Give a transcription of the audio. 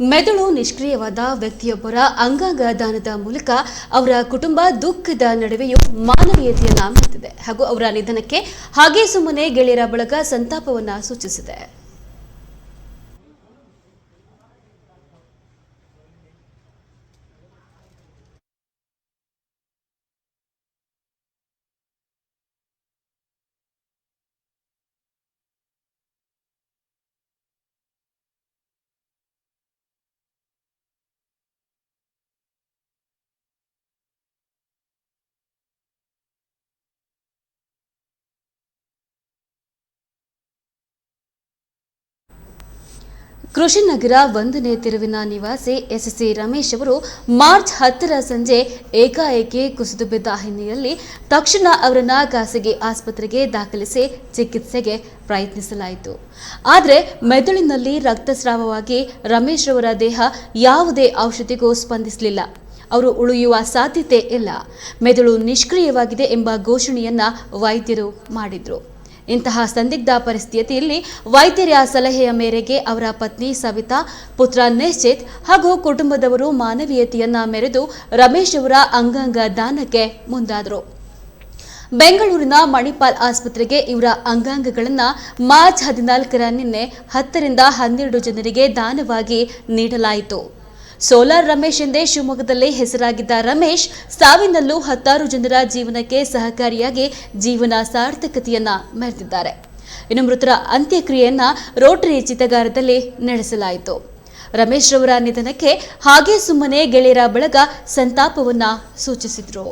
ಮೆದುಳು ನಿಷ್ಕ್ರಿಯವಾದ ವ್ಯಕ್ತಿಯೊಬ್ಬರ ಅಂಗಾಂಗ ದಾನದ ಮೂಲಕ ಅವರ ಕುಟುಂಬ ದುಃಖದ ನಡುವೆಯೂ ಮಾನವೀಯತೆಯನ್ನ ಮೆರೆದಿದೆ ಹಾಗೂ ಅವರ ನಿಧನಕ್ಕೆ ಹಾಗೆ ಸುಮ್ಮನೆ ಗೆಳೆಯರ ಬಳಗ ಸಂತಾಪವನ್ನ ಸೂಚಿಸಿದೆ. ಕೃಷಿನಗರ 1ನೇ ತಿರುವಿನ ನಿವಾಸಿ ಎಸ್ಸಿ ರಮೇಶ್ ಅವರು ಮಾರ್ಚ್ 10ರ ಸಂಜೆ ಏಕಾಏಕಿ ಕುಸಿದು ಬಿದ್ದ ಹಿನ್ನೆಲೆಯಲ್ಲಿ ತಕ್ಷಣ ಅವರನ್ನು ಖಾಸಗಿ ಆಸ್ಪತ್ರೆಗೆ ದಾಖಲಿಸಿ ಚಿಕಿತ್ಸೆಗೆ ಪ್ರಯತ್ನಿಸಲಾಯಿತು. ಆದರೆ ಮೆದುಳಿನಲ್ಲಿ ರಕ್ತಸ್ರಾವವಾಗಿ ರಮೇಶ್ ಅವರ ದೇಹ ಯಾವುದೇ ಔಷಧಿಗೂ ಸ್ಪಂದಿಸಲಿಲ್ಲ. ಅವರು ಉಳಿಯುವ ಸಾಧ್ಯತೆ ಇಲ್ಲ, ಮೆದುಳು ನಿಷ್ಕ್ರಿಯವಾಗಿದೆ ಎಂಬ ಘೋಷಣೆಯನ್ನ ವೈದ್ಯರು ಮಾಡಿದ್ರು. ಇಂತಹ ಸಂದಿಗ್ಧ ಪರಿಸ್ಥಿತಿಯಲ್ಲಿ ವೈದ್ಯರ ಸಲಹೆಯ ಮೇರೆಗೆ ಅವರ ಪತ್ನಿ ಸವಿತಾ, ಪುತ್ರ ನಿಶ್ಚಿತ್ ಹಾಗೂ ಕುಟುಂಬದವರು ಮಾನವೀಯತೆಯನ್ನ ಮೆರೆದು ರಮೇಶ್ ಅವರ ಅಂಗಾಂಗ ದಾನಕ್ಕೆ ಮುಂದಾದರು. ಬೆಂಗಳೂರಿನ ಮಣಿಪಾಲ್ ಆಸ್ಪತ್ರೆಗೆ ಇವರ ಅಂಗಾಂಗಗಳನ್ನು ಮಾರ್ಚ್ 14ರ ನಿನ್ನೆ 10ರಿಂದ 12 ಜನರಿಗೆ ದಾನವಾಗಿ ನೀಡಲಾಯಿತು. ಸೋಲಾರ್ ರಮೇಶ್ ಎಂದೇ ಶಿವಮೊಗ್ಗದಲ್ಲಿ ಹೆಸರಾಗಿದ್ದ ರಮೇಶ್ ಸಾವಿನಲ್ಲೂ 10 ಜನರ ಜೀವನಕ್ಕೆ ಸಹಕಾರಿಯಾಗಿ ಜೀವನ ಸಾರ್ಥಕತೆಯನ್ನ ಮೆರೆದಿದ್ದಾರೆ. ಇನ್ನು ಮೃತರ ಅಂತ್ಯಕ್ರಿಯೆಯನ್ನ ರೋಟರಿ ಚಿತಾಗಾರದಲ್ಲಿ ನಡೆಸಲಾಯಿತು. ರಮೇಶ್ ರವರ ನಿಧನಕ್ಕೆ ಹಾಗೆ ಸುಮ್ಮನೆ ಗೆಳೆಯರ ಬಳಗ ಸಂತಾಪವನ್ನ ಸೂಚಿಸಿದ್ರು.